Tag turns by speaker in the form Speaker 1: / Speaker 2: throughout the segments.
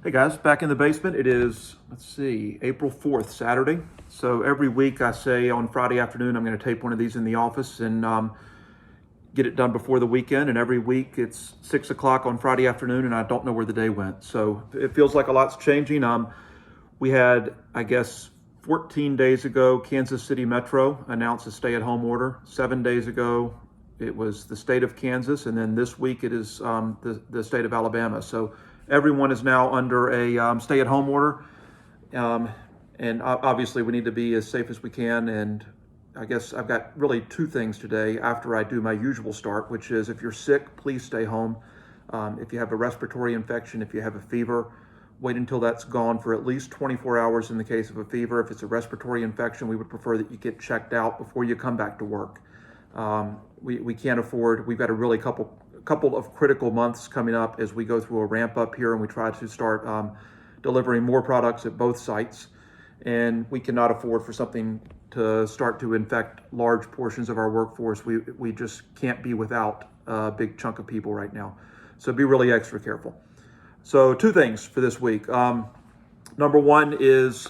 Speaker 1: Hey guys, back in the basement. It is, April 4th, Saturday. So every week I say on Friday afternoon I'm going to tape one of these in the office and get it done before the weekend. And every week it's 6 o'clock on Friday afternoon and I don't know where the day went. So it feels like a lot's changing. We had, I guess, 14 days ago, Kansas City Metro announced a stay-at-home order. 7 days ago, it was the state of Kansas, and then this week it is the state of Alabama. So everyone is now under a stay-at-home order, and obviously we need to be as safe as we can. And I guess I've got really two things today after I do my usual start, which is if you're sick, please stay home. If you have a respiratory infection, if you have a fever, wait until that's gone for at least 24 hours in the case of a fever. If it's a respiratory infection, we would prefer that you get checked out before you come back to work. We can't afford, we've got a really couple of critical months coming up as we go through a ramp up here and we try to start delivering more products at both sites. And we cannot afford for something to start to infect large portions of our workforce. We just can't be without a big chunk of people right now. So be really extra careful. So two things for this week. Number one is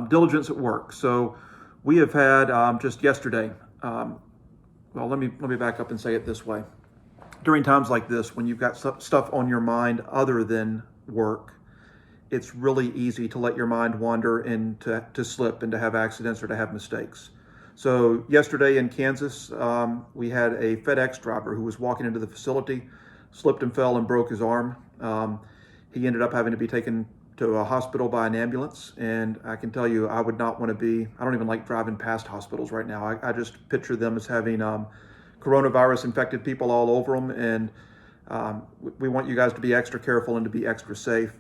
Speaker 1: diligence at work. So we have had just yesterday, well, let me back up and say it this way. During times like this, when you've got stuff on your mind other than work, it's really easy to let your mind wander and to slip and to have accidents or to have mistakes. So yesterday in Kansas, we had a FedEx driver who was walking into the facility, slipped and fell and broke his arm. He ended up having to be taken to a hospital by an ambulance. And I can tell you, I would not want to be, I don't even like driving past hospitals right now. I just picture them as having coronavirus infected people all over them. And we want you guys to be extra careful and to be extra safe.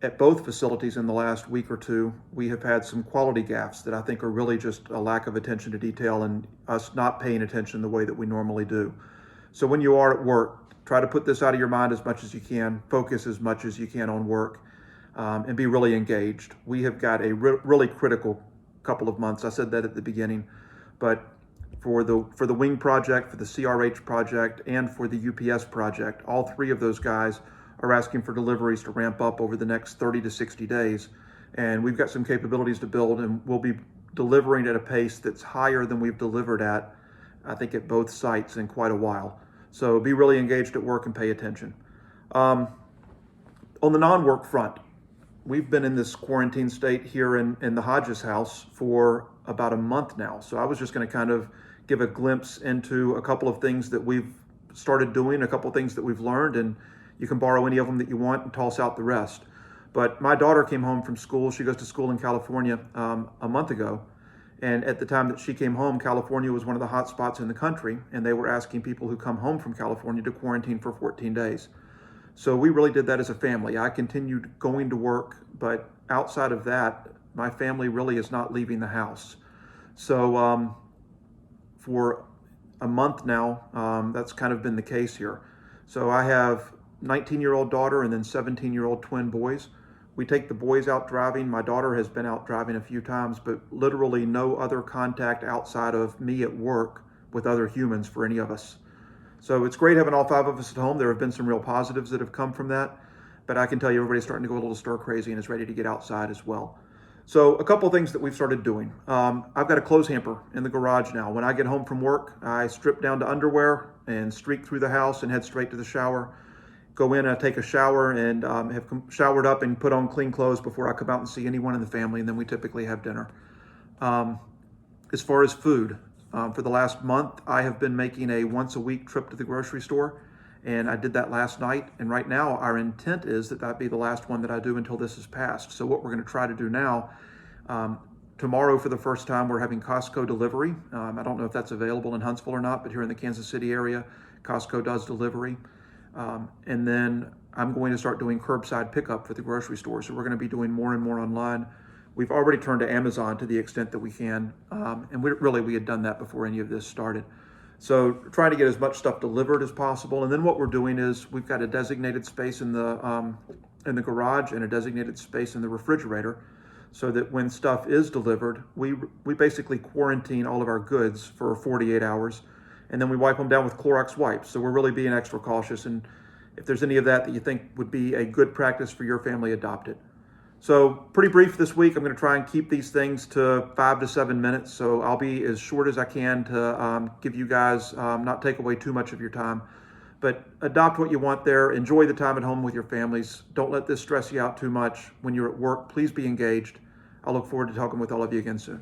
Speaker 1: At both facilities in the last week or two, we have had some quality gaffes that I think are really just a lack of attention to detail and us not paying attention the way that we normally do. So when you are at work, try to put this out of your mind as much as you can, focus as much as you can on work, and be really engaged. We have got a really critical couple of months. I said that at the beginning, but for the Wing project, for the CRH project, and for the UPS project, all three of those guys are asking for deliveries to ramp up over the next 30 to 60 days. And we've got some capabilities to build, and we'll be delivering at a pace that's higher than we've delivered at, I think, at both sites in quite a while. So be really engaged at work and pay attention. On the non-work front, we've been in this quarantine state here in the Hodges house for about a month now. So I was just going to kind of give a glimpse into a couple of things that we've started doing, a couple of things that we've learned, and you can borrow any of them that you want and toss out the rest. But my daughter came home from school. She goes to school in California a month ago. And at the time that she came home, California was one of the hot spots in the country. And they were asking people who come home from California to quarantine for 14 days. So we really did that as a family. I continued going to work, but outside of that, my family really is not leaving the house. So for a month now, that's kind of been the case here. So I have 19-year-old daughter and then 17-year-old twin boys. We take the boys out driving. My daughter has been out driving a few times, but literally no other contact outside of me at work with other humans for any of us. So it's great having all five of us at home. There have been some real positives that have come from that, but I can tell you everybody's starting to go a little stir crazy and is ready to get outside as well. So a couple of things that we've started doing. I've got a clothes hamper in the garage now. When I get home from work, I strip down to underwear and streak through the house and head straight to the shower. Go in and I take a shower and have showered up and put on clean clothes before I come out and see anyone in the family, and then we typically have dinner. As far as food, for the last month, I have been making a once-a-week trip to the grocery store, and I did that last night. And right now, our intent is that be the last one that I do until this is passed. So what we're going to try to do now, tomorrow for the first time, we're having Costco delivery. I don't know if that's available in Huntsville or not, but here in the Kansas City area, Costco does delivery. And then I'm going to start doing curbside pickup for the grocery store. So we're going to be doing more and more online. We've already turned to Amazon to the extent that we can. And we had done that before any of this started. So trying to get as much stuff delivered as possible. And then what we're doing is we've got a designated space in the garage and a designated space in the refrigerator, so that when stuff is delivered, we basically quarantine all of our goods for 48 hours. And then we wipe them down with Clorox wipes. So we're really being extra cautious and If there's any of that you think would be a good practice for your family, adopt it. So pretty brief this week. I'm going to try and keep these things to 5 to 7 minutes. So I'll be as short as I can to give you guys, not take away too much of your time. But adopt what you want there. Enjoy the time at home with your families. Don't let this stress you out too much. When you're at work, please be engaged. I look forward to talking with all of you again soon.